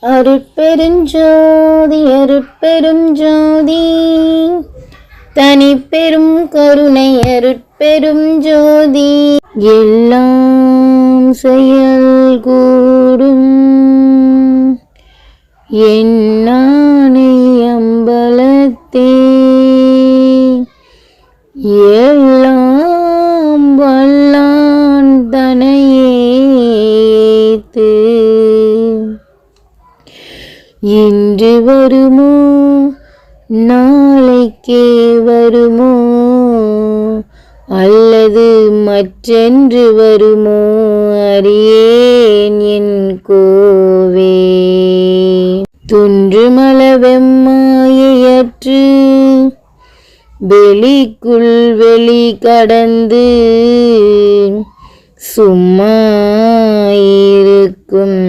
அருட்பெருஞ்சோதி அருட்பெரும் ஜோதி தனிப்பெரும் கருணை அருட்பெரும் ஜோதி எல்லாம் செயல் கூடும் என்னானை அம்பலத்தே எல்லாம் வல்லான் தனையேத்து இன்று வருமோ நாளைக்கே வருமோ அல்லது மற்றென்று வருமோ அறியேன் என் கோவே. துன்றுமல வெம்மாயையற்று வெளிக்குள் வெளி கடந்து சும்மா இருக்கும்